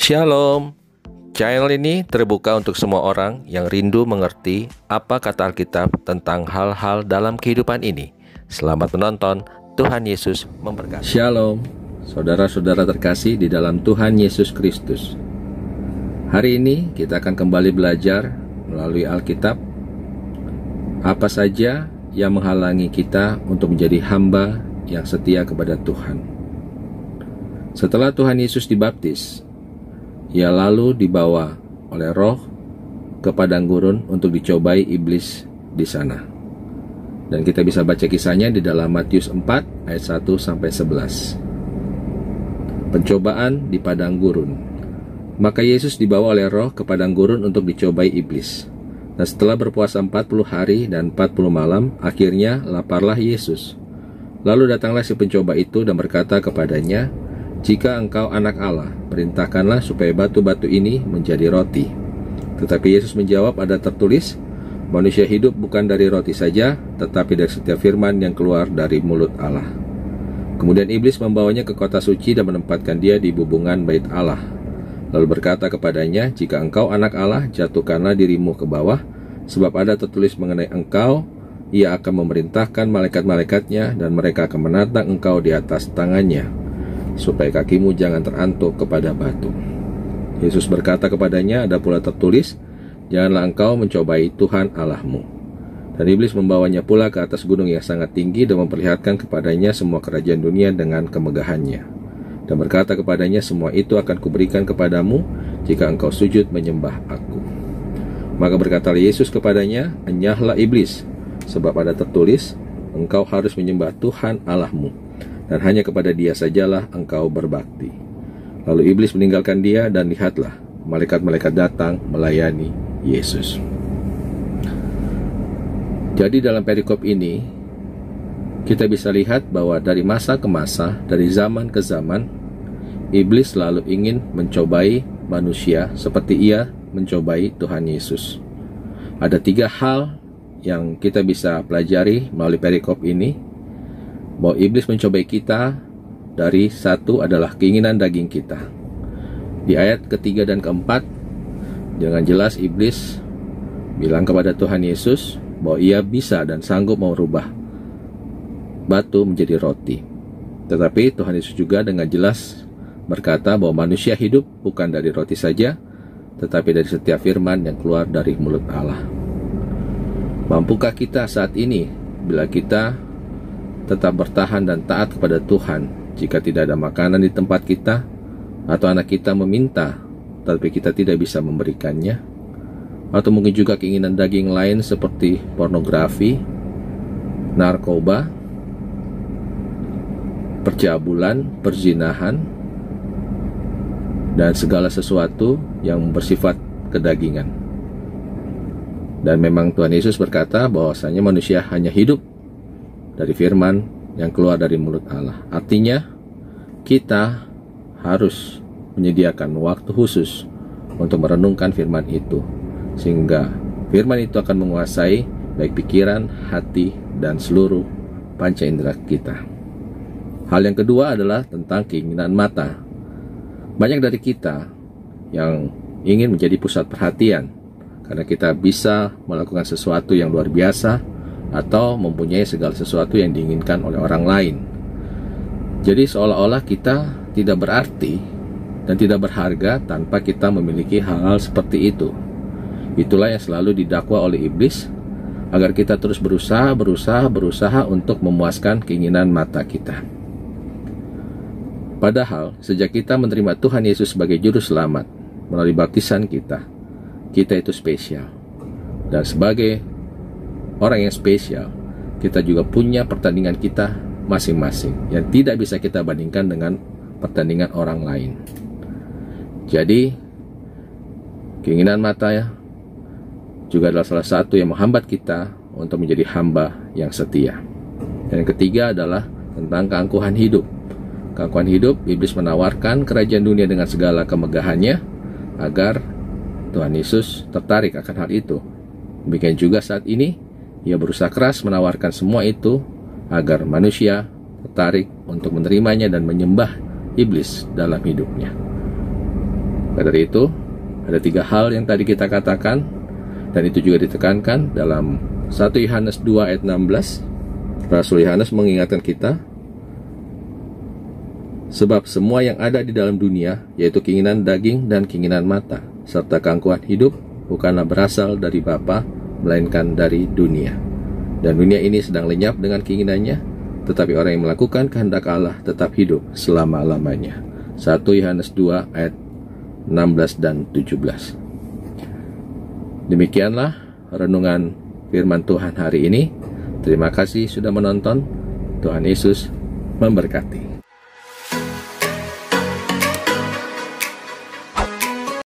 Shalom. Channel ini terbuka untuk semua orang yang rindu mengerti apa kata Alkitab tentang hal-hal dalam kehidupan ini. Selamat menonton. Tuhan Yesus memberkati. Shalom, saudara-saudara terkasih di dalam Tuhan Yesus Kristus. Hari ini kita akan kembali belajar melalui Alkitab apa saja yang menghalangi kita untuk menjadi hamba yang setia kepada Tuhan. Setelah Tuhan Yesus dibaptis, Ia lalu dibawa oleh Roh ke padang gurun untuk dicobai iblis di sana. Dan kita bisa baca kisahnya di dalam Matius 4 ayat 1 sampai 11. Pencobaan di padang gurun. Maka Yesus dibawa oleh Roh ke padang gurun untuk dicobai iblis. Dan setelah berpuasa 40 hari dan 40 malam, akhirnya laparlah Yesus. Lalu datanglah si pencoba itu dan berkata kepadanya, "Jika engkau anak Allah, perintahkanlah supaya batu-batu ini menjadi roti." Tetapi Yesus menjawab, "Ada tertulis, manusia hidup bukan dari roti saja, tetapi dari setiap firman yang keluar dari mulut Allah." Kemudian iblis membawanya ke kota suci dan menempatkan dia di bubungan bait Allah. Lalu berkata kepadanya, "Jika engkau anak Allah, jatuhkanlah dirimu ke bawah, sebab ada tertulis mengenai engkau, Ia akan memerintahkan malaikat-malaikatnya, dan mereka akan menatang engkau di atas tangannya, supaya kakimu jangan terantuk kepada batu." Yesus berkata kepadanya, "Ada pula tertulis, janganlah engkau mencobai Tuhan Allahmu." Dan iblis membawanya pula ke atas gunung yang sangat tinggi dan memperlihatkan kepadanya semua kerajaan dunia dengan kemegahannya. Dan berkata kepadanya, "Semua itu akan kuberikan kepadamu jika engkau sujud menyembah aku." Maka berkatalah Yesus kepadanya, "Enyahlah iblis, sebab ada tertulis, engkau harus menyembah Tuhan Allahmu, dan hanya kepada Dia sajalah engkau berbakti." Lalu iblis meninggalkan dia, dan lihatlah, malaikat-malaikat datang melayani Yesus. Jadi dalam perikop ini, kita bisa lihat bahwa dari masa ke masa, dari zaman ke zaman, iblis selalu ingin mencobai manusia seperti ia mencobai Tuhan Yesus. Ada 3 hal yang kita bisa pelajari melalui perikop ini, bahwa iblis mencobai kita. Dari 1 adalah keinginan daging kita. Di ayat ketiga dan keempat, dengan jelas iblis bilang kepada Tuhan Yesus bahwa ia bisa dan sanggup merubah batu menjadi roti. Tetapi Tuhan Yesus juga dengan jelas berkata bahwa manusia hidup bukan dari roti saja, tetapi dari setiap firman yang keluar dari mulut Allah. Mampukah kita saat ini, bila kita tetap bertahan dan taat kepada Tuhan, jika tidak ada makanan di tempat kita, atau anak kita meminta, tapi kita tidak bisa memberikannya, atau mungkin juga keinginan daging lain seperti pornografi, narkoba, percabulan, perzinahan, dan segala sesuatu yang bersifat kedagingan. Dan memang Tuhan Yesus berkata bahwasanya manusia hanya hidup dari firman yang keluar dari mulut Allah. Artinya, kita harus menyediakan waktu khusus untuk merenungkan firman itu, sehingga firman itu akan menguasai baik pikiran, hati, dan seluruh panca indera kita. Hal yang kedua adalah tentang keinginan mata. Banyak dari kita yang ingin menjadi pusat perhatian, karena kita bisa melakukan sesuatu yang luar biasa, atau mempunyai segala sesuatu yang diinginkan oleh orang lain. Jadi seolah-olah kita tidak berarti dan tidak berharga tanpa kita memiliki hal-hal seperti itu. Itulah yang selalu didakwa oleh iblis, agar kita terus berusaha untuk memuaskan keinginan mata kita. Padahal sejak kita menerima Tuhan Yesus sebagai juru selamat melalui baptisan kita itu spesial. Dan sebagai orang yang spesial, kita juga punya pertandingan kita masing-masing yang tidak bisa kita bandingkan dengan pertandingan orang lain. Jadi keinginan mata juga adalah salah satu yang menghambat kita untuk menjadi hamba yang setia. Dan yang ketiga adalah tentang keangkuhan hidup. Keangkuhan hidup, iblis menawarkan kerajaan dunia dengan segala kemegahannya agar Tuhan Yesus tertarik akan hal itu. Demikian juga saat ini, ia berusaha keras menawarkan semua itu agar manusia tertarik untuk menerimanya dan menyembah iblis dalam hidupnya. Maka dari itu, ada 3 hal yang tadi kita katakan, dan itu juga ditekankan dalam 1 Yohanes 2 ayat 16. Rasul Yohanes mengingatkan kita, sebab semua yang ada di dalam dunia, yaitu keinginan daging dan keinginan mata, serta keangkuhan hidup, bukanlah berasal dari Bapa, melainkan dari dunia. Dan dunia ini sedang lenyap dengan keinginannya, tetapi orang yang melakukan kehendak Allah tetap hidup selama-lamanya. 1 Yohanes 2 ayat 16 dan 17. Demikianlah renungan firman Tuhan hari ini. Terima kasih sudah menonton. Tuhan Yesus memberkati.